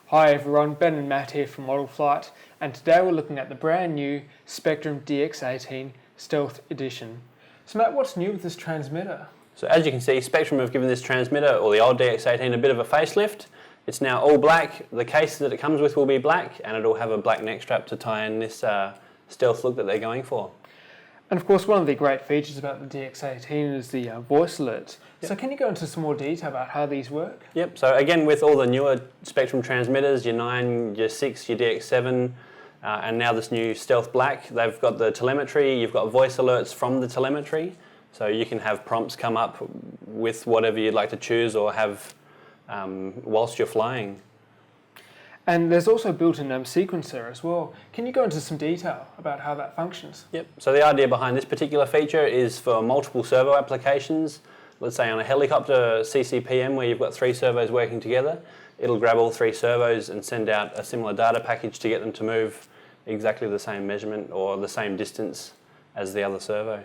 Hi everyone, Ben and Matt here from Model Flight, and today we're looking at the brand new Spektrum DX18 Stealth Edition. So Matt, what's new with this transmitter? So as you can see, Spektrum have given this transmitter, or the old DX18, a bit of a facelift. It's now all black. The case that it comes with will be black, and it'll have a black neck strap to tie in this stealth look that they're going for. And of course, one of the great features about the DX18 is the voice alerts. Yep. So can you go into some more detail about how these work? Yep, so again with all the newer Spektrum transmitters, your 9, your 6, your DX7, and now this new Stealth Black, they've got the telemetry, you've got voice alerts from the telemetry, so you can have prompts come up with whatever you'd like to choose or have whilst you're flying. And there's also a built-in sequencer as well. Can you go into some detail about how that functions? Yep, so the idea behind this particular feature is for multiple servo applications. Let's say on a helicopter CCPM where you've got 3 servos working together, it'll grab all 3 servos and send out a similar data package to get them to move exactly the same measurement or the same distance as the other servo.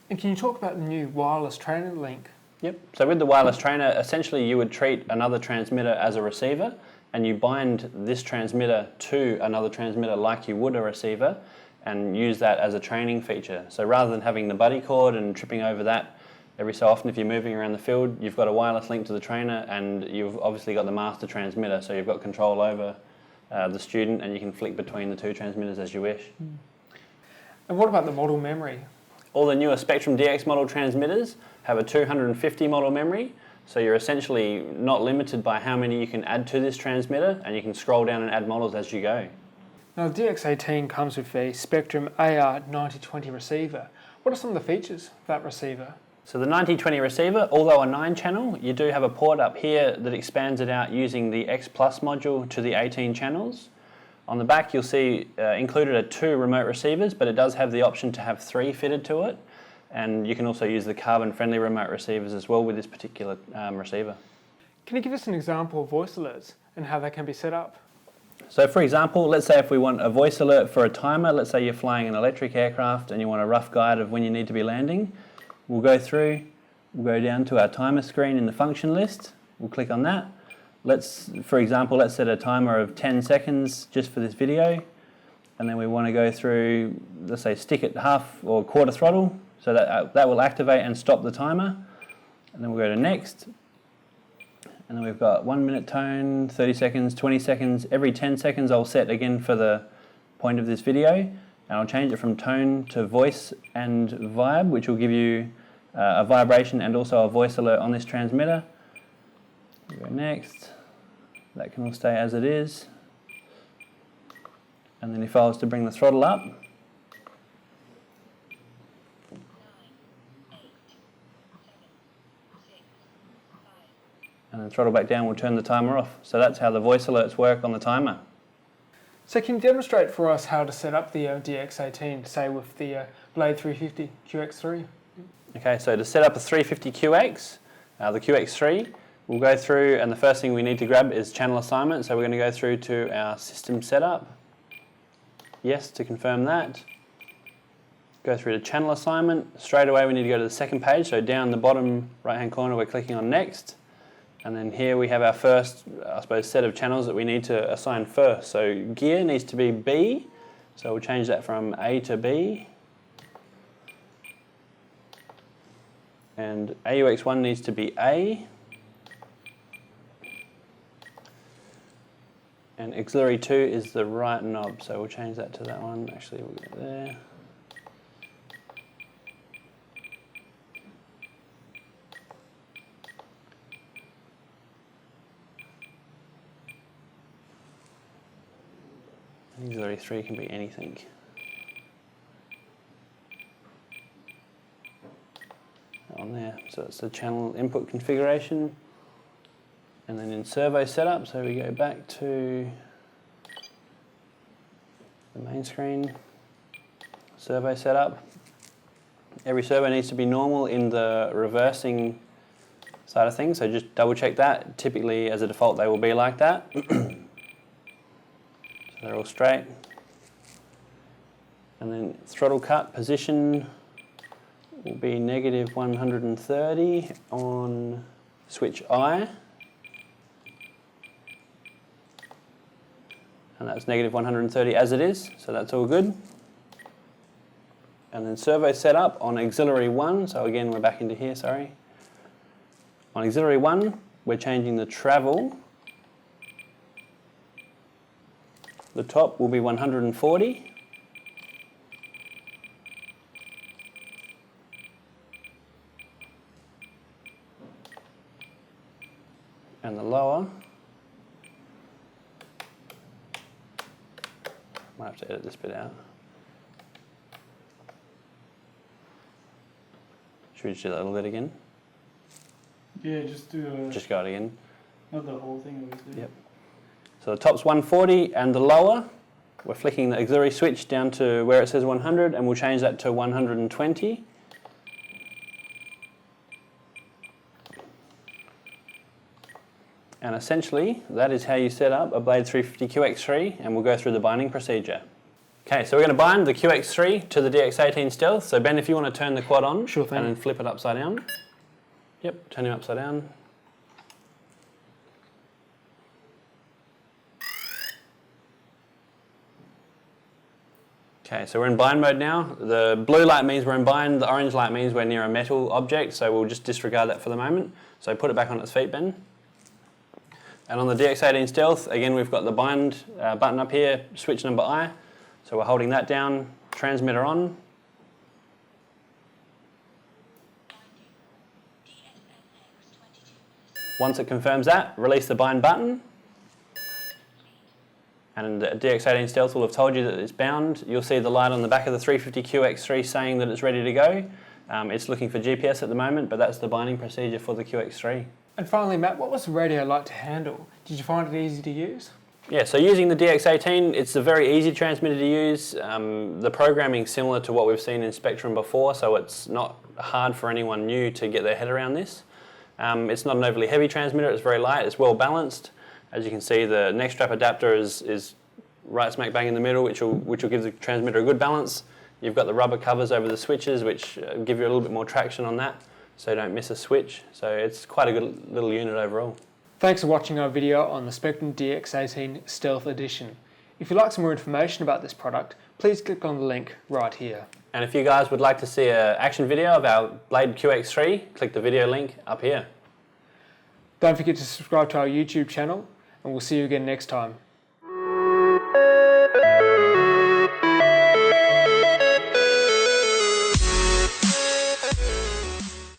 And can you talk about the new wireless trainer link? Yep, so with the wireless trainer, essentially you would treat another transmitter as a receiver, and you bind this transmitter to another transmitter like you would a receiver and use that as a training feature. So rather than having the buddy cord and tripping over that every so often if you're moving around the field, you've got a wireless link to the trainer and you've obviously got the master transmitter, so you've got control over the student and you can flick between the 2 transmitters as you wish. And what about the model memory? All the newer Spektrum DX model transmitters have a 250 model memory, so you're essentially not limited by how many you can add to this transmitter, and you can scroll down and add models as you go. Now the DX18 comes with a Spektrum AR9020 receiver. What are some of the features of that receiver? So the 9020 receiver, although a 9-channel, you do have a port up here that expands it out using the X Plus module to the 18 channels. On the back you'll see included are 2 remote receivers, but it does have the option to have 3 fitted to it. And you can also use the carbon-friendly remote receivers as well with this particular receiver. Can you give us an example of voice alerts and how they can be set up? So for example, let's say if we want a voice alert for a timer, let's say you're flying an electric aircraft and you want a rough guide of when you need to be landing, we'll go down to our timer screen in the function list, we'll click on that. For example, let's set a timer of 10 seconds just for this video, and then we want to go through, let's say stick at half or quarter throttle, so that will activate and stop the timer. And then we'll go to next. And then we've got 1 minute tone, 30 seconds, 20 seconds. Every 10 seconds I'll set again for the point of this video. And I'll change it from tone to voice and vibe, which will give you a vibration and also a voice alert on this transmitter. We'll go next. That can all stay as it is. And then if I was to bring the throttle up, and then throttle back down, we'll turn the timer off. So that's how the voice alerts work on the timer. So can you demonstrate for us how to set up the DX18, say with the Blade 350 QX3? Okay, so to set up a 350 QX, the QX3, we'll go through, and the first thing we need to grab is channel assignment. So we're going to go through to our system setup. Yes, to confirm that. Go through to channel assignment. Straight away we need to go to the second page, so down the bottom right hand corner we're clicking on next. And then here we have our first, I suppose, set of channels that we need to assign first. So gear needs to be B, so we'll change that from A to B. And AUX1 needs to be A. And auxiliary 2 is the right knob, so we'll change that to that one. Actually, we'll go there. Auxiliary 3 can be anything. On there, so it's the channel input configuration. And then in servo setup, so we go back to the main screen, servo setup. Every servo needs to be normal in the reversing side of things, so just double check that. Typically, as a default, they will be like that. So they're all straight. And then throttle cut position will be negative 130 on switch I. and that's negative 130 as it is, so that's all good. And then servo setup on auxiliary 1, so again we're back into here, sorry. On auxiliary 1, we're changing the travel. The top will be 140. And the lower, might have to edit this bit out. Should we just do that a little bit again? Yeah, just do Just go it again. not the whole thing, obviously. Yep. So the top's 140 and the lower, we're flicking the auxiliary switch down to where it says 100 and we'll change that to 120. And essentially, that is how you set up a Blade 350 QX3, and we'll go through the binding procedure. Okay, so we're going to bind the QX3 to the DX18 Stealth. So Ben, if you want to turn the quad on, Sure thing. and then flip it upside down. Yep, turn him upside down. Okay, so we're in bind mode now. The blue light means we're in bind, the orange light means we're near a metal object, so we'll just disregard that for the moment. So put it back on its feet, Ben. And on the DX18 Stealth, again we've got the bind button up here, switch number I. So we're holding that down, transmitter on. Once it confirms that, release the bind button. And the DX18 Stealth will have told you that it's bound. You'll see the light on the back of the 350 QX3 saying that it's ready to go. It's looking for GPS at the moment, but that's the binding procedure for the QX3. And finally, Matt, what was the radio like to handle? Did you find it easy to use? Yeah, so using the DX18, it's a very easy transmitter to use. The programming is similar to what we've seen in Spektrum before, so it's not hard for anyone new to get their head around this. It's not an overly heavy transmitter, it's very light, it's well balanced. As you can see, the neck strap adapter is right smack bang in the middle, which will give the transmitter a good balance. You've got the rubber covers over the switches, which give you a little bit more traction on that, so you don't miss a switch. So it's quite a good little unit overall. Thanks for watching our video on the Spektrum DX18 Stealth Edition. If you'd like some more information about this product, please click on the link right here. And if you guys would like to see an action video of our Blade QX3, click the video link up here. Don't forget to subscribe to our YouTube channel, and we'll see you again next time.